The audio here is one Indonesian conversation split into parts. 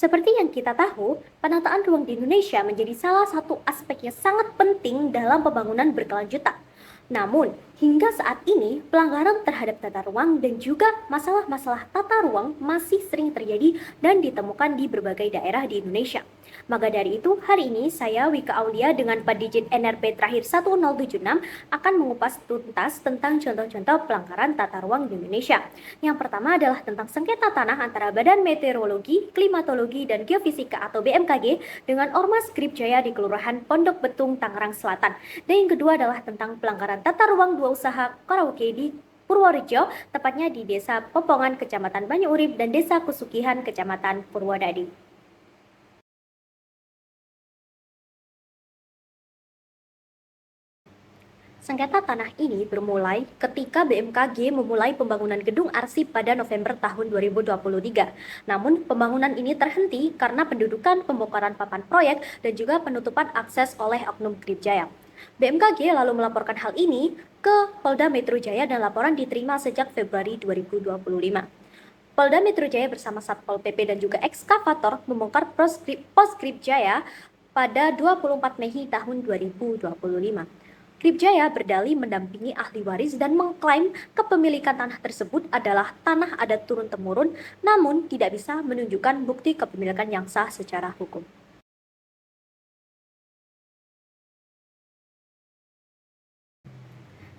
Seperti yang kita tahu, penataan ruang di Indonesia menjadi salah satu aspek yang sangat penting dalam pembangunan berkelanjutan. Namun, hingga saat ini, pelanggaran terhadap tata ruang dan juga masalah-masalah tata ruang masih sering terjadi dan ditemukan di berbagai daerah di Indonesia. Maka dari itu, hari ini saya Wika Aulia dengan Padijin NRP terakhir 1076 akan mengupas tuntas tentang contoh-contoh pelanggaran tata ruang di Indonesia. Yang pertama adalah tentang sengketa tanah antara Badan Meteorologi, Klimatologi, dan Geofisika atau BMKG dengan Ormas Gripjaya di Kelurahan Pondok Betung, Tangerang Selatan. Dan yang kedua adalah tentang pelanggaran tata ruang dua usaha karaoke di Purworejo, tepatnya di Desa Popongan, Kecamatan Banyu dan Desa Kusukihan, Kecamatan Purwodadi. Sengketa tanah ini bermulai ketika BMKG memulai pembangunan gedung arsip pada November tahun 2023. Namun, pembangunan ini terhenti karena pendudukan, pembongkaran papan proyek, dan juga penutupan akses oleh Oknum Gripjaya. BMKG lalu melaporkan hal ini ke Polda Metro Jaya dan laporan diterima sejak Februari 2025. Polda Metro Jaya bersama Satpol PP dan juga ekskavator membongkar pos Gripjaya pada 24 Mei tahun 2025. Gripjaya berdalih mendampingi ahli waris dan mengklaim kepemilikan tanah tersebut adalah tanah adat turun-temurun, namun tidak bisa menunjukkan bukti kepemilikan yang sah secara hukum.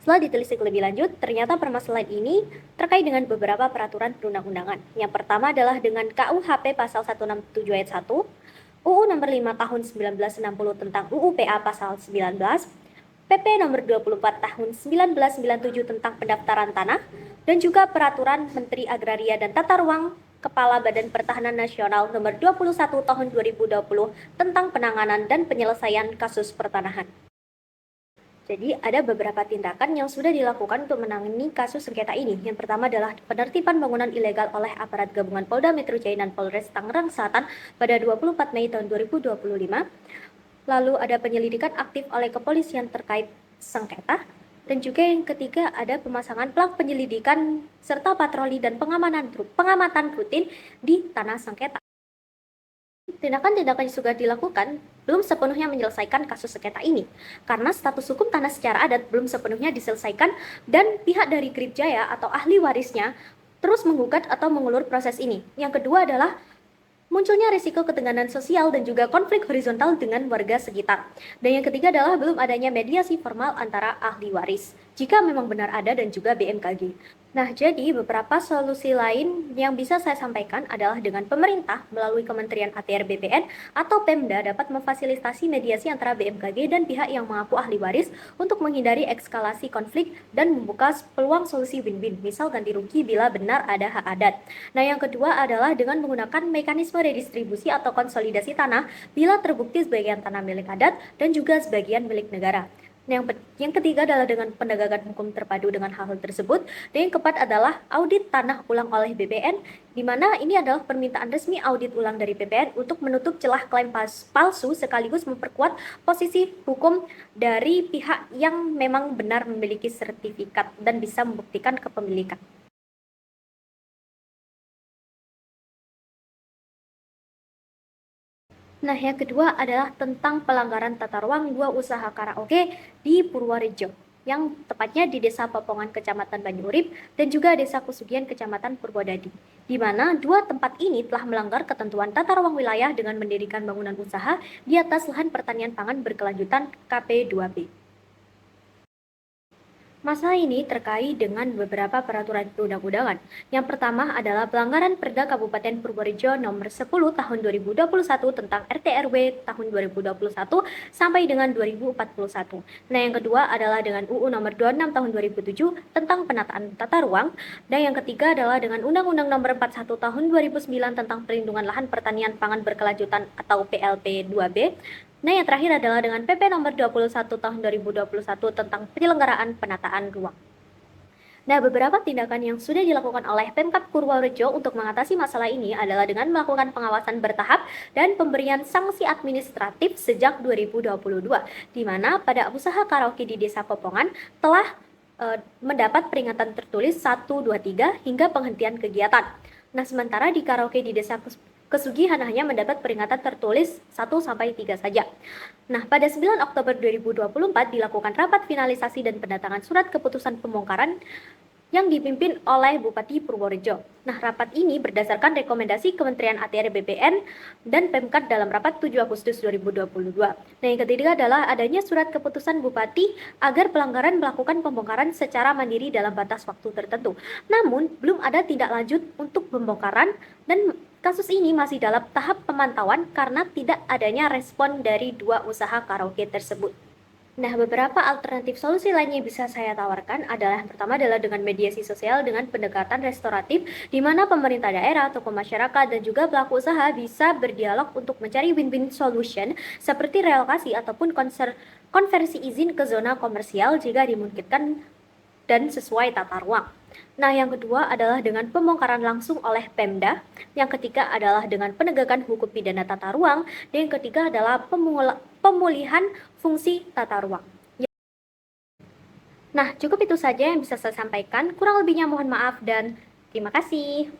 Setelah ditelisik lebih lanjut, ternyata permasalahan ini terkait dengan beberapa peraturan perundang-undangan. Yang pertama adalah dengan KUHP pasal 167 ayat 1, UU nomor 5 tahun 1960 tentang UU-PA pasal 19, PP nomor 24 tahun 1997 tentang pendaftaran tanah, dan juga peraturan Menteri Agraria dan Tata Ruang Kepala Badan Pertahanan Nasional nomor 21 tahun 2020 tentang penanganan dan penyelesaian kasus pertanahan. Jadi ada beberapa tindakan yang sudah dilakukan untuk menangani kasus sengketa ini. Yang pertama adalah penertiban bangunan ilegal oleh aparat gabungan Polda Metro Jaya dan Polres Tangerang Selatan pada 24 Mei tahun 2025. Lalu ada penyelidikan aktif oleh kepolisian terkait sengketa. Dan juga yang ketiga ada pemasangan pelang penyelidikan serta patroli dan pengamatan rutin di tanah sengketa. Tindakan-tindakan yang sudah dilakukan belum sepenuhnya menyelesaikan kasus sengketa ini, karena status hukum tanah secara adat belum sepenuhnya diselesaikan dan pihak dari Gripjaya atau ahli warisnya terus menggugat atau mengulur proses ini. Yang kedua adalah munculnya risiko ketegangan sosial dan juga konflik horizontal dengan warga sekitar. Dan yang ketiga adalah belum adanya mediasi formal antara ahli waris, jika memang benar ada, dan juga BMKG. Nah, jadi beberapa solusi lain yang bisa saya sampaikan adalah dengan pemerintah melalui Kementerian ATR BPN atau Pemda dapat memfasilitasi mediasi antara BMKG dan pihak yang mengaku ahli waris untuk menghindari eskalasi konflik dan membuka peluang solusi win-win, misal ganti rugi bila benar ada hak adat. Nah, yang kedua adalah dengan menggunakan mekanisme redistribusi atau konsolidasi tanah bila terbukti sebagian tanah milik adat dan juga sebagian milik negara. Yang ketiga adalah dengan penegakan hukum terpadu dengan hal-hal tersebut. Dan yang keempat adalah audit tanah ulang oleh BPN, di mana ini adalah permintaan resmi audit ulang dari BPN untuk menutup celah klaim palsu sekaligus memperkuat posisi hukum dari pihak yang memang benar memiliki sertifikat dan bisa membuktikan kepemilikan. Nah, yang kedua adalah tentang pelanggaran tata ruang dua usaha karaoke di Purworejo, yang tepatnya di Desa Popongan, Kecamatan Banyu dan juga Desa Kusugian, Kecamatan Purwodadi, di mana dua tempat ini telah melanggar ketentuan tata ruang wilayah dengan mendirikan bangunan usaha di atas lahan pertanian pangan berkelanjutan KP2B. Masalah ini terkait dengan beberapa peraturan perundang-undangan. Yang pertama adalah pelanggaran Perda Kabupaten Purworejo nomor 10 tahun 2021 tentang RT/RW tahun 2021 sampai dengan 2041. Nah, yang kedua adalah dengan UU nomor 26 tahun 2007 tentang penataan tata ruang, dan yang ketiga adalah dengan Undang-Undang nomor 41 tahun 2009 tentang perlindungan lahan pertanian pangan berkelanjutan atau PLP 2B. Nah, yang terakhir adalah dengan PP nomor 21 tahun 2021 tentang penyelenggaraan penataan ruang. Nah, beberapa tindakan yang sudah dilakukan oleh Pemkab Purworejo untuk mengatasi masalah ini adalah dengan melakukan pengawasan bertahap dan pemberian sanksi administratif sejak 2022, di mana pada usaha karaoke di Desa Popongan telah mendapat peringatan tertulis 1, 2, 3 hingga penghentian kegiatan. Nah, sementara di karaoke di Desa kesugihan hanya mendapat peringatan tertulis 1-3 saja. Nah, pada 9 Oktober 2024 dilakukan rapat finalisasi dan pendatangan surat keputusan pembongkaran yang dipimpin oleh Bupati Purworejo. Nah, rapat ini berdasarkan rekomendasi Kementerian ATR BPN dan Pemkad dalam rapat 7 Agustus 2022. Nah, yang ketiga adalah adanya surat keputusan Bupati agar pelanggaran melakukan pembongkaran secara mandiri dalam batas waktu tertentu. Namun, belum ada tindak lanjut untuk pembongkaran dan kasus ini masih dalam tahap pemantauan karena tidak adanya respon dari 2 usaha karaoke tersebut. Nah, beberapa alternatif solusi lain yang bisa saya tawarkan adalah yang pertama adalah dengan mediasi sosial dengan pendekatan restoratif di mana pemerintah daerah, tokoh masyarakat, dan juga pelaku usaha bisa berdialog untuk mencari win-win solution seperti relokasi ataupun konversi izin ke zona komersial jika dimungkinkan dan sesuai tata ruang. Nah, yang kedua adalah dengan pembongkaran langsung oleh Pemda, yang ketiga adalah dengan penegakan hukum pidana tata ruang, dan yang ketiga adalah pemulihan fungsi tata ruang. Nah, cukup itu saja yang bisa saya sampaikan. Kurang lebihnya mohon maaf dan terima kasih.